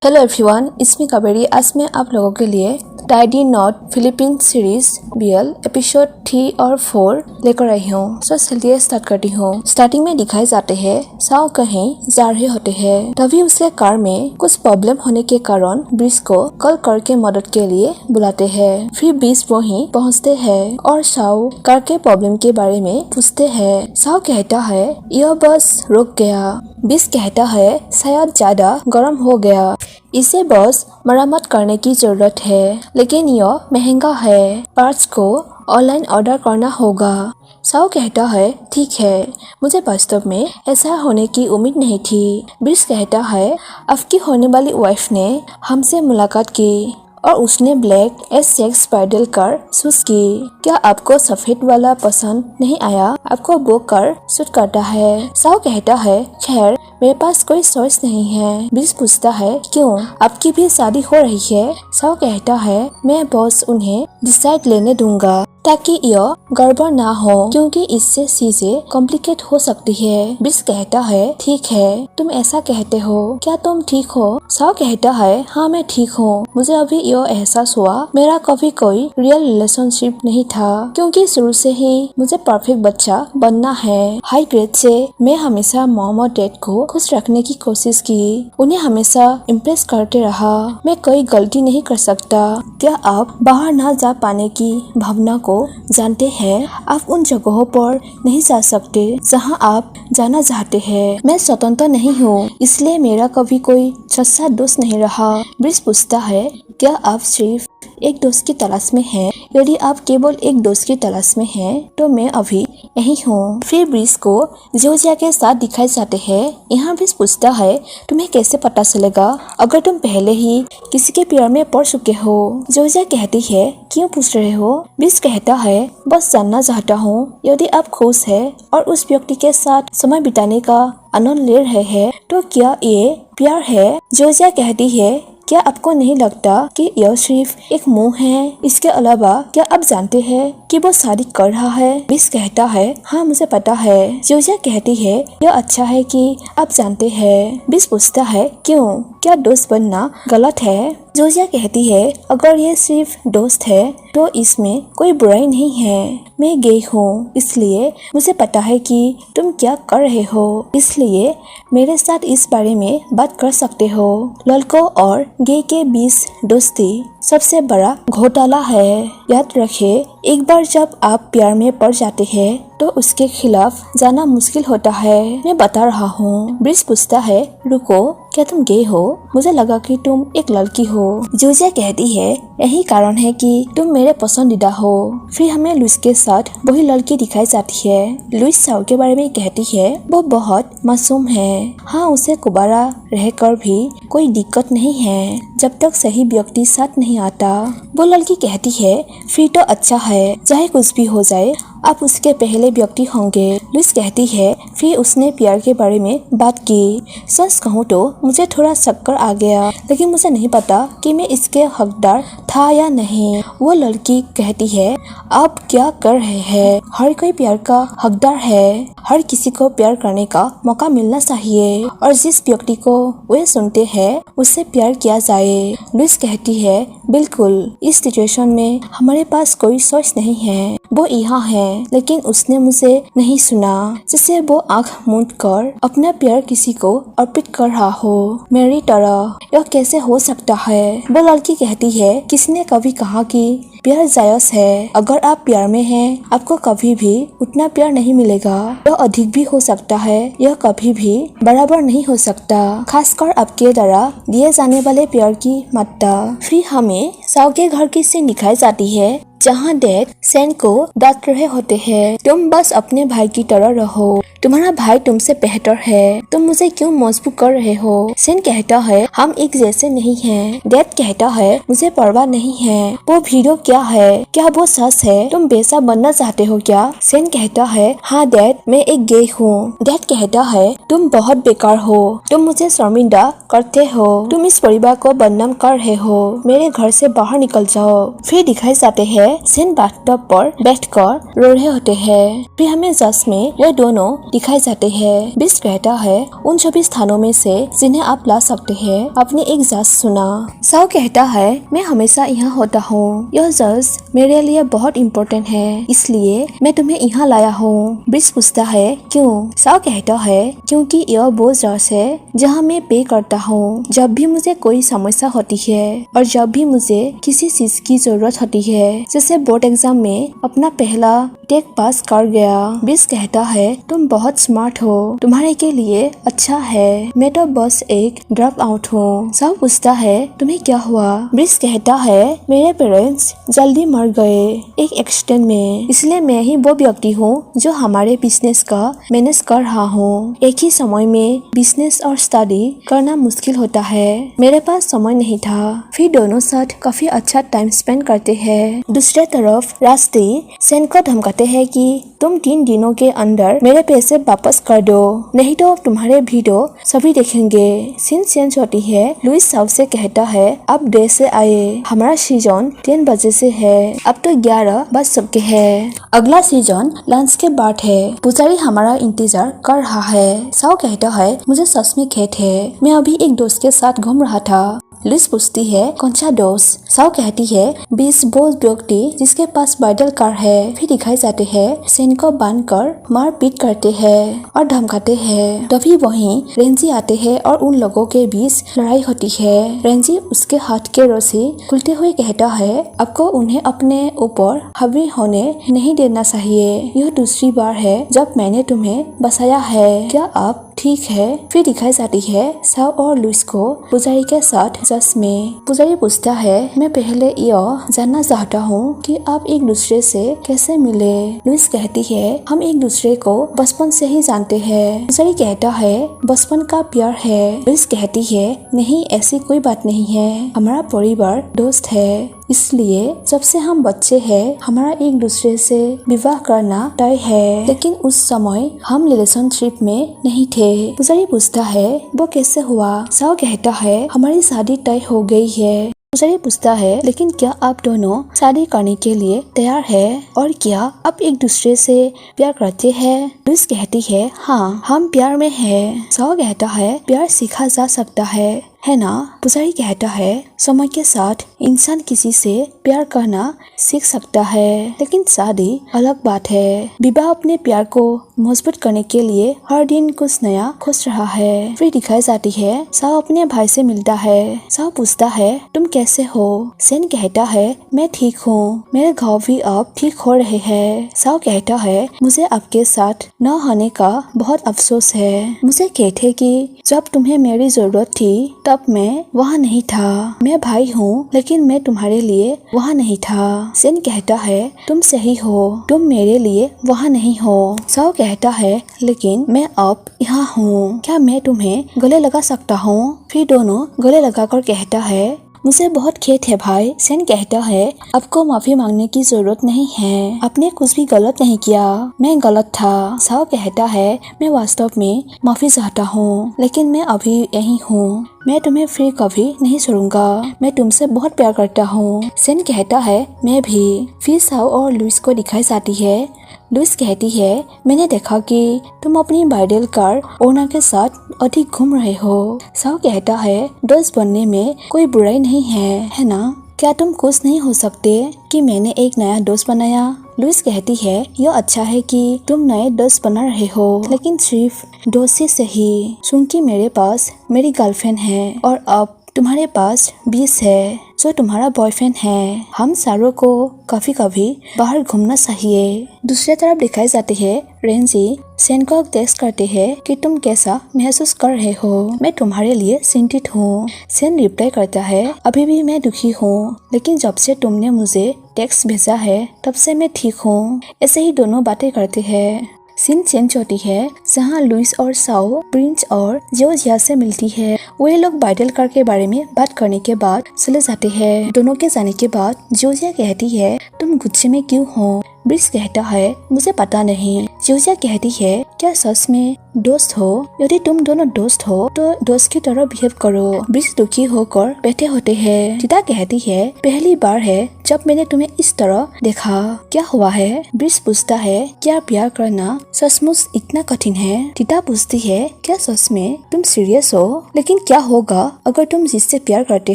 Hello everyone, इसमें कावेरी। आज मैं आप लोगों के लिए tidy not Philippine series BL episode 3 और 4 लेकर आई हूँ। तो चलिए स्टार्ट करती हूँ। स्टार्टिंग में दिखाए जाते हैं साओ कहीं जा रहे होते हैं, तभी उसके कार में कुछ प्रॉब्लम होने के कारण ब्रिज को कॉल करके मदद के लिए बुलाते हैं। फिर ब्रिज वहीं पहुँचते हैं और साओ कार के प्रॉब्लम के बारे में पूछते हैं। साओ कहता है यह बस रुक गया। ब्रिज कहता है शायद ज्यादा गर्म हो गया, इसे बस मरम्मत करने की जरूरत है, लेकिन यह महंगा है, पार्ट्स को ऑनलाइन ऑर्डर करना होगा। साओ कहता है ठीक है, मुझे वास्तव में ऐसा होने की उम्मीद नहीं थी। ब्रिज कहता है आपकी होने वाली वाइफ ने हमसे मुलाकात की और उसने ब्लैक S6 स्पाइडल कार चूज की। क्या आपको सफेद वाला पसंद नहीं आया? आपको वो कार सूट करता है। साओ कहता है खैर मेरे पास कोई चॉइस नहीं है। ब्रिज पूछता है क्यों, आपकी भी शादी हो रही है? साओ कहता है मैं बस उन्हें डिसाइड लेने दूंगा ताकि यह गड़बड़ ना हो, क्योंकि इससे चीजें कॉम्प्लिकेट हो सकती है। ब्रिज कहता है ठीक है, तुम ऐसा कहते हो, क्या तुम ठीक हो? साओ कहता है हाँ मैं ठीक हूँ। मुझे अभी यह एहसास हुआ मेरा कभी कोई रियल रिलेशनशिप नहीं था, क्योंकि शुरू से ही मुझे परफेक्ट बच्चा बनना है। हाई ग्रेड से मैं हमेशा मॉम और डैड को खुश रखने की कोशिश की, उन्हें हमेशा इम्प्रेस करते रहा। मैं कोई गलती नहीं कर सकता। क्या आप बाहर ना जा पाने की भावना को जानते हैं? आप उन जगहों पर नहीं जा सकते जहां आप जाना चाहते हैं। मैं स्वतंत्र नहीं हूँ, इसलिए मेरा कभी कोई सच्चा दोस्त नहीं रहा। ब्रिज पूछता है क्या आप सिर्फ एक दोस्त की तलाश में हैं? यदि आप केवल एक दोस्त की तलाश में हैं, तो मैं अभी यही हूँ। फिर ब्रिज को जॉर्जिया के साथ दिखाए जाते हैं। यहाँ ब्रिज पूछता है तुम्हें कैसे पता चलेगा अगर तुम पहले ही किसी के प्यार में पड़ चुके हो? जॉर्जिया कहती है क्यों पूछ रहे हो? ब्रिज कहता है बस जानना चाहता हूँ, यदि आप खुश है और उस व्यक्ति के साथ समय बिताने का आनंद ले रहे हैं तो क्या ये प्यार है? जॉर्जिया कहती है क्या आपको नहीं लगता कि यह सिर्फ एक मुंह है? इसके अलावा क्या आप जानते हैं कि वो शादी कर रहा है? ब्रिज कहता है हाँ मुझे पता है। जॉर्जिया कहती है यह अच्छा है कि आप जानते हैं। ब्रिज पूछता है क्यों, क्या दोस्त बनना गलत है? जॉर्जिया कहती है अगर ये सिर्फ दोस्त है तो इसमें कोई बुराई नहीं है। मैं गे हूँ, इसलिए मुझे पता है कि तुम क्या कर रहे हो, इसलिए मेरे साथ इस बारे में बात कर सकते हो। लड़कों और गे के बीच दोस्ती सबसे बड़ा घोटाला है। याद रखें, एक बार जब आप प्यार में पड़ जाते हैं तो उसके खिलाफ जाना मुश्किल होता है। मैं बता रहा हूँ। ब्रिज पूछता है रुको, क्या तुम गे हो? मुझे लगा कि तुम एक लड़की हो। जॉर्जिया कहती है यही कारण है कि तुम मेरे पसंदीदा हो। फिर हमें लुइस के साथ वही लड़की दिखाई जाती है। लुइस साओ के बारे में कहती है वो बहुत मासूम है। हाँ, उसे कुबारा रहकर भी कोई दिक्कत नहीं है जब तक सही व्यक्ति साथ नहीं आता। वो लड़की कहती है फिर तो अच्छा है, चाहे कुछ भी हो जाए आप उसके पहले व्यक्ति होंगे। लुइस कहती है फिर उसने प्यार के बारे में बात की। सच कहूँ तो मुझे थोड़ा शक्कर आ गया, लेकिन मुझे नहीं पता कि मैं इसके हकदार था या नहीं। वो लड़की कहती है आप क्या कर रहे हैं? हर कोई प्यार का हकदार है। हर किसी को प्यार करने का मौका मिलना चाहिए और जिस व्यक्ति को वे सुनते हैं उससे प्यार किया जाए। लुइस कहती है बिल्कुल, इस सिचुएशन में हमारे पास कोई सोच नहीं है। वो यहाँ है, लेकिन उसने मुझे नहीं सुना। जैसे वो आंख मूंद कर अपना प्यार किसी को अर्पित कर रहा हो, मेरी तरह। यह कैसे हो सकता है? वो लड़की कहती है किसने कभी कहा कि प्यार जायज है? अगर आप प्यार में हैं, आपको कभी भी उतना प्यार नहीं मिलेगा। यह अधिक भी हो सकता है, यह कभी भी बराबर नहीं हो सकता, खासकर आपके द्वारा दिए जाने वाले प्यार की मात्रा। फिर हमें साओ के घर की सीन दिखाई जाती है जहाँ डैड सैन को डांट रहे होते हैं तुम बस अपने भाई की तरह रहो, तुम्हारा भाई तुमसे बेहतर है, तुम मुझे क्यों मजबूर कर रहे हो? सैन कहता है हम एक जैसे नहीं हैं। डैड कहता है मुझे परवाह नहीं है। वो वीडियो क्या है? क्या वो सच है? तुम वैसा बनना चाहते हो क्या? सैन कहता है हाँ डैड, मैं एक गे हूँ। डैड कहता है तुम बहुत बेकार हो, तुम मुझे शर्मिंदा करते हो, तुम इस परिवार को बदनाम कर रहे हो, मेरे घर से बाहर निकल जाओ। फिर दिखाई जाते हैं सेन बाथटब पर बैठकर रो रहे होते हैं। फिर हमें जस में वे दोनों दिखाए जाते हैं। बिस कहता है उन सभी स्थानों में से जिन्हें आप ला सकते हैं अपने एक जज सुना। साओ कहता है मैं हमेशा यहाँ होता हूँ, यह जज मेरे लिए बहुत इम्पोर्टेंट है, इसलिए मैं तुम्हें यहाँ लाया हूँ। ब्रिस पूछता है क्यों? साओ कहता है क्योंकि यह वो जज है जहाँ मैं पे करता हूँ जब भी मुझे कोई समस्या होती है और जब भी मुझे किसी चीज की जरूरत होती है। जैसे बोर्ड एग्जाम में अपना पहला टेक पास कर गया। ब्रिस कहता है तुम बहुत स्मार्ट हो, तुम्हारे के लिए अच्छा है, मैं तो बस एक ड्रॉप आउट हूँ। साओ पूछता है तुम्हें क्या हुआ? ब्रिस कहता है मेरे पेरेंट्स जल्दी मर गए एक एक्सीडेंट में, इसलिए मैं ही वो व्यक्ति हूँ जो हमारे बिजनेस का मैनेज कर रहा हूँ। एक ही समय में बिजनेस और स्टडी करना मुश्किल होता है, मेरे पास समय नहीं था। फिर दोनों साथ काफी अच्छा टाइम स्पेंड करते हैं। दूसरे तरफ रास्ते सेन को धमकाते हैं कि तुम 3 दिनों के अंदर मेरे पैसे वापस कर दो, नहीं तो तुम्हारे वीडियो सभी देखेंगे। सीन चेंज होती है। लुइस साओ से कहता है आप देर से आए, हमारा सीजन 10 बजे से है, अब तो 11 बज चुके हैं। अगला सीजन लंच के बाद है, पुजारी हमारा इंतजार कर रहा है। साओ कहता है मुझे सच में खेद है, मैं अभी एक दोस्त के साथ घूम रहा था। लुइस पूछती है कौन सा दोस्त? साओ कहती है 20 वो व्यक्ति जिसके पास ब्राइडल कार है। फिर दिखाई जाते हैं सेन को बांधकर मारपीट करते हैं और धमकाते हैं। तभी वहीं रेंजी आते हैं और उन लोगों के बीच लड़ाई होती है। रेंजी उसके हाथ के रस्सी खुलते हुए कहता है आपको उन्हें अपने ऊपर हावी होने नहीं देना चाहिए, यह दूसरी बार है जब मैंने तुम्हें बचाया है, क्या आप ठीक है? फिर दिखाई जाती है साओ और लुइस को पुजारी के साथ जस में। पुजारी पूछता है मैं पहले यह जानना चाहता हूँ कि आप एक दूसरे से कैसे मिले? लुइस कहती है हम एक दूसरे को बचपन से ही जानते हैं। पुजारी कहता है बचपन का प्यार है। लुइस कहती है नहीं, ऐसी कोई बात नहीं है, हमारा परिवार दोस्त है, इसलिए जब से हम बच्चे हैं हमारा एक दूसरे से विवाह करना तय है, लेकिन उस समय हम रिलेशनशिप में नहीं थे। पुजारी पूछता है वो कैसे हुआ? साओ कहता है हमारी शादी तय हो गई है। पुजारी पूछता है लेकिन क्या आप दोनों शादी करने के लिए तैयार है और क्या आप एक दूसरे से प्यार करते हैं? लुइस कहती है हाँ, हम प्यार में हैं। साओ कहता है प्यार सीखा जा सकता है ना? पुजारी कहता है समय के साथ इंसान किसी से प्यार करना सीख सकता है, लेकिन शादी अलग बात है। विवाह अपने प्यार को मजबूत करने के लिए हर दिन कुछ नया खोज रहा है। फिर दिखाई जाती है साओ अपने भाई से मिलता है। साओ पूछता है तुम कैसे हो? सेन कहता है मैं ठीक हूँ, मेरे घाव भी अब ठीक हो रहे हैं। साओ कहता है मुझे आपके साथ न होने का बहुत अफसोस है, मुझे खेद है कि जब तुम्हें मेरी जरूरत थी तब मैं वहाँ नहीं था। मैं भाई हूँ लेकिन मैं तुम्हारे लिए वहाँ नहीं था। सेन कहता है तुम सही हो, तुम मेरे लिए वहाँ नहीं हो। साओ कहता है लेकिन मैं अब यहाँ हूँ, क्या मैं तुम्हें गले लगा सकता हूँ? फिर दोनों गले लगाकर कहता है मुझे बहुत खेद है भाई। सेन कहता है आपको माफी मांगने की जरूरत नहीं है, आपने कुछ भी गलत नहीं किया, मैं गलत था। साओ कहता है मैं वास्तव में माफी चाहता हूँ, लेकिन मैं अभी यहीं हूँ, मैं तुम्हें फिर कभी नहीं छोड़ूंगा, मैं तुमसे बहुत प्यार करता हूँ। सेन कहता है मैं भी। फिर साओ और लुइस को दिखाई जाती है। लुइस कहती है मैंने देखा कि तुम अपनी ब्राइडल कार ओनर के साथ अधिक घूम रहे हो। साओ कहता है दोस्त बनने में कोई बुराई नहीं है ना? क्या तुम खुश नहीं हो सकते कि मैंने एक नया दोस्त बनाया? लुइस कहती है यह अच्छा है कि तुम नए दोस्त बना रहे हो, लेकिन सिर्फ दोस्ती से ही, क्योंकि मेरे पास मेरी गर्लफ्रेंड है और अब तुम्हारे पास 20 है जो तुम्हारा बॉयफ्रेंड है। हम सारों को कभी कभी बाहर घूमना चाहिए। दूसरी तरफ दिखाई जाती है रेंजी सेन को टेक्स्ट करते हैं कि तुम कैसा महसूस कर रहे हो, मैं तुम्हारे लिए चिंतित हूँ। सेन रिप्लाई करता है अभी भी मैं दुखी हूँ, लेकिन जब से तुमने मुझे टेक्स्ट भेजा है तब से मैं ठीक हूँ। ऐसे ही दोनों बातें करते हैं। सीन चेंज होती है जहाँ लुइस और साओ प्रिंस और जियोजिया से मिलती है। वे लोग ब्राइडल कार के बारे में बात करने के बाद चले जाते हैं। दोनों के जाने के बाद जियोजिया कहती है तुम गुस्से में क्यों हो? ब्रिस कहता है मुझे पता नहीं। चिवजिया कहती है क्या सच में दोस्त हो? यदि तुम दोनों दोस्त हो तो दोस्त की तरह बिहेव करो। ब्रिज दुखी होकर बैठे होते हैं। टीटा कहती है पहली बार है जब मैंने तुम्हें इस तरह देखा। क्या हुआ है? ब्रिज पूछता है क्या प्यार करना सचमुच इतना कठिन है? टीटा पूछती है क्या सच में तुम सीरियस हो? लेकिन क्या होगा अगर तुम जिससे प्यार करते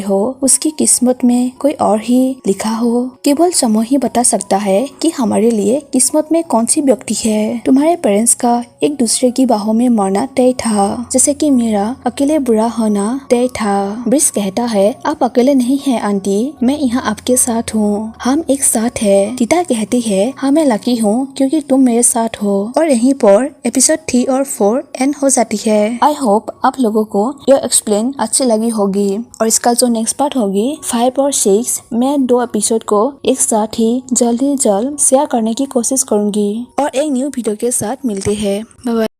हो उसकी किस्मत में कोई और ही लिखा हो? केवल समय ही बता सकता है कि हमारे लिए किस्मत में कौन सी व्यक्ति है। तुम्हारे पेरेंट्स का एक दूसरे की बाहों में मरना तय था, जैसे कि मेरा अकेले बुरा होना तय था। ब्रिज कहता है आप अकेले नहीं हैं आंटी, मैं यहाँ आपके साथ हूँ, हम एक साथ हैं। टीटा कहती है हाँ मैं लकी हूँ क्योंकि तुम मेरे साथ हो। और यहीं पर एपिसोड 3 और 4 एंड हो जाती है। आई होप आप लोगों को यह एक्सप्लेन अच्छी लगी होगी और इसका जो नेक्स्ट पार्ट होगी 5 और 6 मैं 2 एपिसोड को एक साथ ही जल्द शेयर करने की कोशिश करूंगी और एक न्यू वीडियो के साथ मिलते हैं। Bye bye.